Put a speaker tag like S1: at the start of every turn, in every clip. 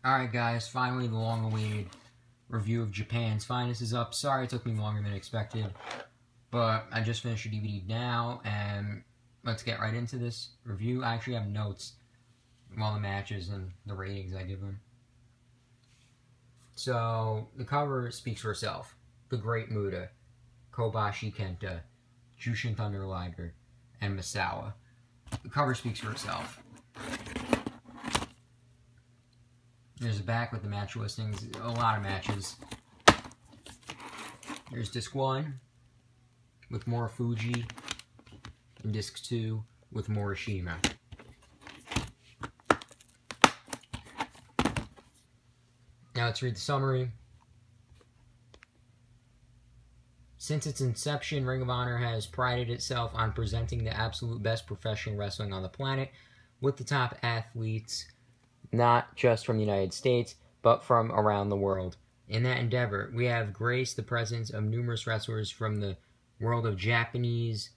S1: Alright guys, finally the long-awaited review of Japan's Finest is up. Sorry it took me longer than expected, but I just finished the DVD now, and let's get right into this review. I actually have notes of all the matches and the ratings I give them. So, the cover speaks for itself. The Great Muta, Kobashi Kenta, Jushin Thunder Liger, and Misawa. The cover speaks for itself. There's a back with the match listings, a lot of matches. There's disc 1 with Morifuji, and disc 2 with Morishima. Now let's read the summary. Since its inception, Ring of Honor has prided itself on presenting the absolute best professional wrestling on the planet, with the top athletes not just from the United States, but from around the world. In that endeavor, we have graced the presence of numerous wrestlers from the world of Japanese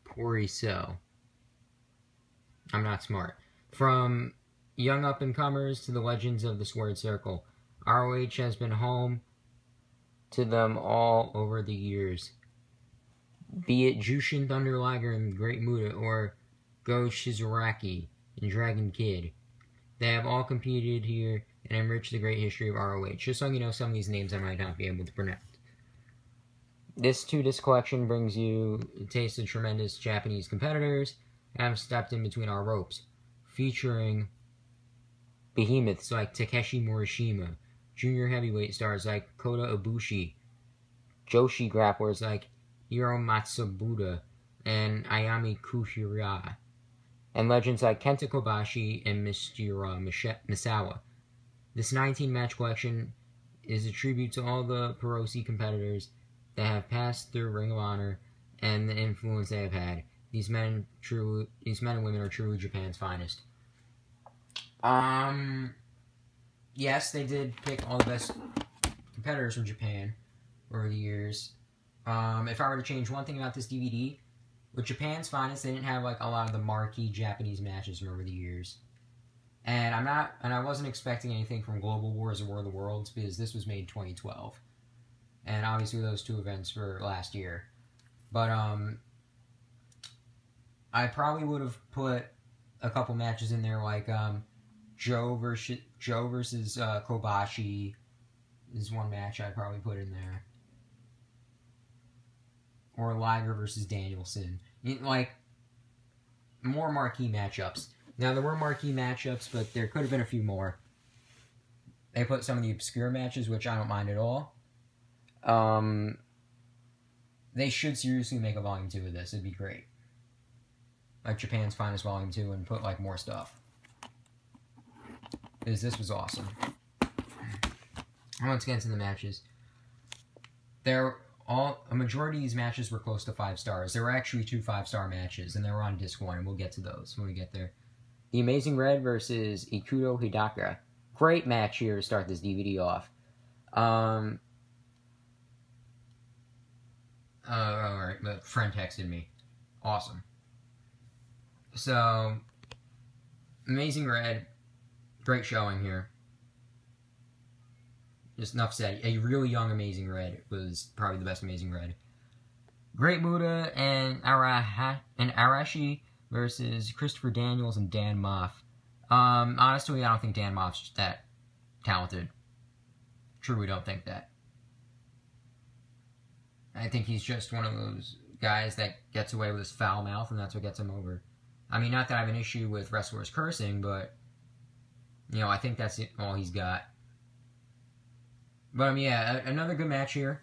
S1: Poriso. I'm not smart. From young up-and-comers to the legends of the Squared Circle, ROH has been home to them all over the years. Be it Jushin Thunder Liger and the Great Muta, or Go Shizuraki and Dragon Kid. They have all competed here and enriched the great history of ROH. Just so you know, some of these names I might not be able to pronounce. This 2-disc collection brings you a taste of tremendous Japanese competitors that have stepped in between our ropes, featuring behemoths like Takeshi Morishima, junior heavyweight stars like Kota Ibushi, Joshi grapplers like Hiro Matsubuda and Ayami Kushira, and legends like Kenta Kobashi and Mr. Misawa. This 19-match collection is a tribute to all the Perosi competitors that have passed through Ring of Honor and the influence they have had. These men and women are truly Japan's finest. Yes, they did pick all the best competitors from Japan over the years. If I were to change one thing about this DVD, with Japan's Finest, they didn't have like a lot of the marquee Japanese matches from over the years. And I wasn't expecting anything from Global Wars or War of the Worlds, because this was made in 2012. And obviously those two events were last year. But I probably would have put a couple matches in there, like Joe versus Kobashi is one match I'd probably put in there. Or Liger versus Danielson. Like, more marquee matchups. Now, there were marquee matchups, but there could have been a few more. They put some of the obscure matches, which I don't mind at all. They should seriously make a Volume 2 of this. It'd be great. Like Japan's Finest Volume 2, and put, like, more stuff. Because this was awesome. Let's get into the matches. A majority of these matches were close to 5 stars. There were actually 2 5-star matches, and they were on disc 1, and we'll get to those when we get there. The Amazing Red versus Ikuto Hidaka. Great match here to start this DVD off. Alright, my friend texted me. Awesome. So, Amazing Red, great showing here. Just enough said. A really young Amazing Red was probably the best Amazing Red. Great Muta and Arashi versus Christopher Daniels and Dan Maff. Honestly, I don't think Dan Maff's that talented. Truly don't think that. I think he's just one of those guys that gets away with his foul mouth, and that's what gets him over. I mean, not that I have an issue with wrestlers cursing, but, you know, I think that's all he's got. But, yeah, another good match here.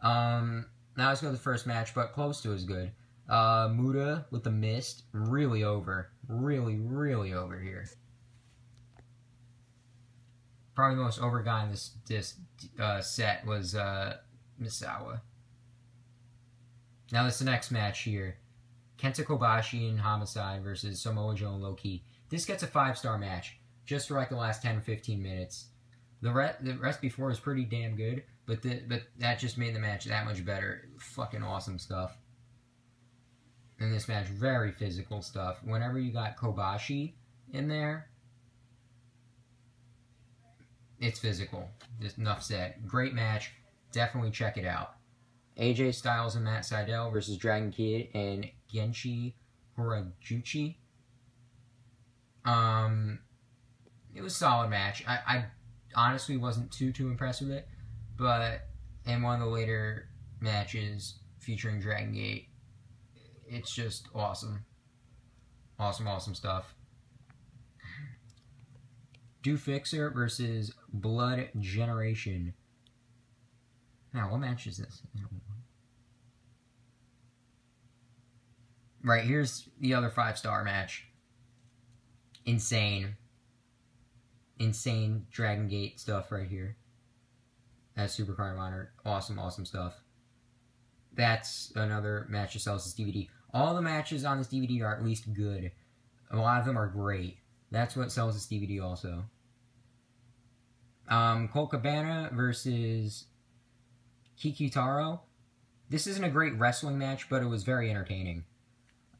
S1: Now let's go to the first match, but close to as good. Muta with the Mist, really over. Really, really over here. Probably the most over guy in this set was Misawa. Now, this is the next match here. Kenta Kobashi and Homicide versus Samoa Joe and Low-Ki. This gets a 5-star match, just for like the last 10 or 15 minutes. The rest before was pretty damn good, but that just made the match that much better. Fucking awesome stuff. In this match, very physical stuff. Whenever you got Kobashi in there, it's physical. Just enough said. Great match. Definitely check it out. AJ Styles and Matt Sydal versus Dragon Kid and Genki Horiguchi. It was a solid match. I honestly wasn't too impressed with it, but in one of the later matches featuring Dragon Gate, it's just awesome. Awesome stuff. Do Fixer versus Blood Generation. Now, what match is this? Right, here's the other 5-star match. Insane Dragon Gate stuff right here. That's Supercard of Honor. Awesome stuff. That's another match that sells this DVD. All the matches on this DVD are at least good. A lot of them are great. That's what sells this DVD also. Colt Cabana versus Kikutaro. This isn't a great wrestling match, but it was very entertaining.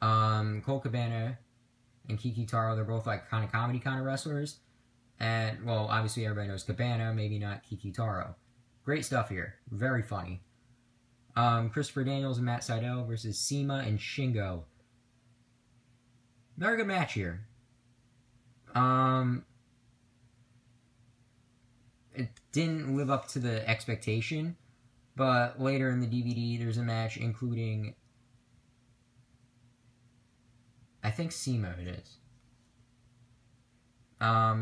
S1: Colt Cabana and Kikutaro, they're both like kind of comedy kind of wrestlers. And, well, obviously everybody knows Cabana, maybe not Kikutaro. Great stuff here. Very funny. Christopher Daniels and Matt Sydal versus CIMA and Shingo. Very good match here. It didn't live up to the expectation, but later in the DVD there's a match including, I think CIMA it is.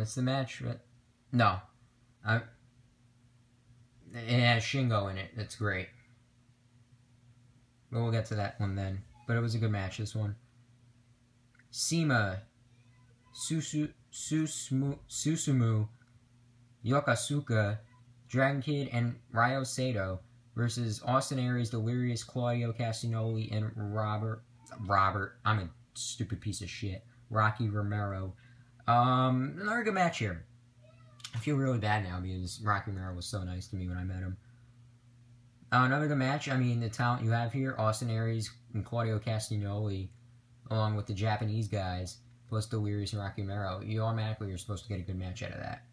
S1: It's the match, but no. It has Shingo in it. That's great. But we'll get to that one then. But it was a good match, this one. CIMA, Susumu, Yokosuka, Dragon Kid, and Ryo Saito versus Austin Aries, Delirious, Claudio, Castagnoli, and Robert, I'm a stupid piece of shit, Rocky Romero. Another good match here. I feel really bad now because Rocky Romero was so nice to me when I met him. Another good match. I mean, the talent you have here, Austin Aries and Claudio Castagnoli, along with the Japanese guys, plus Delirious and Rocky Romero, you automatically are supposed to get a good match out of that.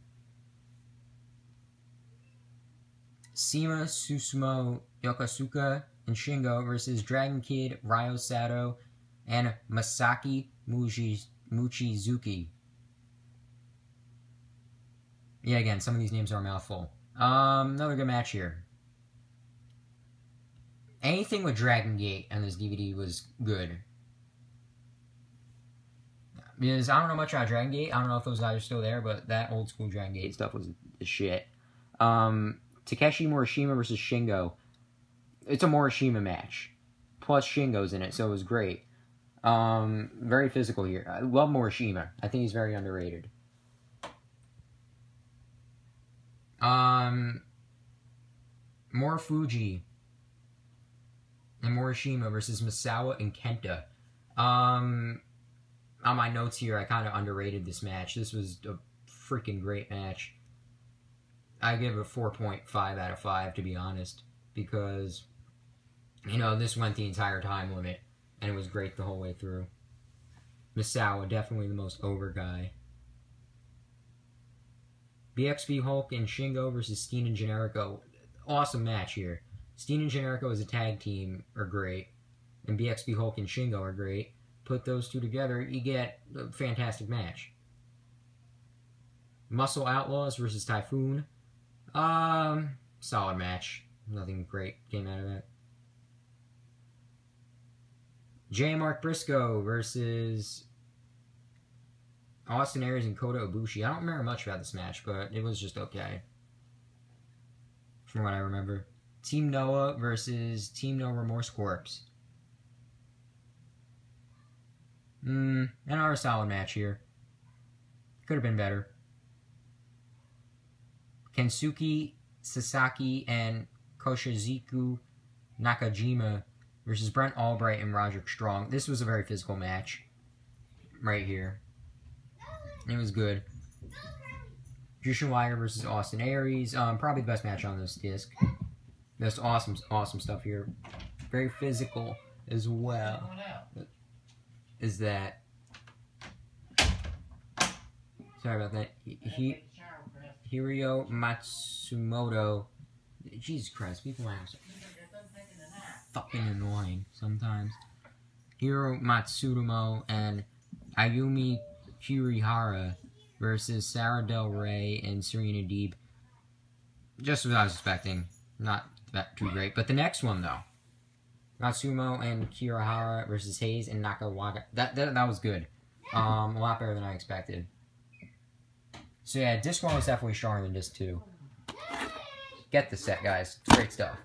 S1: CIMA, Susumu, Yokosuka, and Shingo versus Dragon Kid, Ryo Sato, and Masaki Mochizuki. Yeah, again, some of these names are a mouthful. Another good match here. Anything with Dragon Gate on this DVD was good. Because I don't know much about Dragon Gate. I don't know if those guys are still there, but that old school Dragon Gate stuff was the shit. Takeshi Morishima versus Shingo. It's a Morishima match. Plus Shingo's in it, so it was great. Very physical here. I love Morishima. I think he's very underrated. Morifuji and Morishima versus Misawa and Kenta. On my notes here, I kind of underrated this match. This was a freaking great match. I give it a 4.5 out of 5, to be honest, because, you know, this went the entire time limit, and it was great the whole way through. Misawa, definitely the most over guy. BXB Hulk and Shingo versus Steen and Generico. Awesome match here. Steen and Generico as a tag team are great, and BXB Hulk and Shingo are great. Put those two together, you get a fantastic match. Muscle Outlaws versus Typhoon. Solid match. Nothing great came out of that. J. Mark Briscoe versus Austin Aries and Kota Ibushi. I don't remember much about this match, but it was just okay, from what I remember. Team Noah versus Team No Remorse Corps. Another solid match here. Could have been better. Kensuke Sasaki and Koshizuku Nakajima versus Brent Albright and Roderick Strong. This was a very physical match. Right here. It was good. Jushin Liger versus Austin Aries. Probably the best match on this disc. That's awesome stuff here. Very physical as well. Is that... Sorry about that. Hirio Matsumoto. Jesus Christ, people in my house are fucking annoying sometimes. Hiro Matsumoto and Ayumi Kirihara versus Sarah Del Rey and Serena Deeb. Just what I was expecting. Not that too great. But the next one, though. Matsumo and Kirihara versus Hayes and Nakawaka. That was good. A lot better than I expected. So yeah, disc 1 was definitely stronger than disc 2. Get the set, guys. It's great stuff.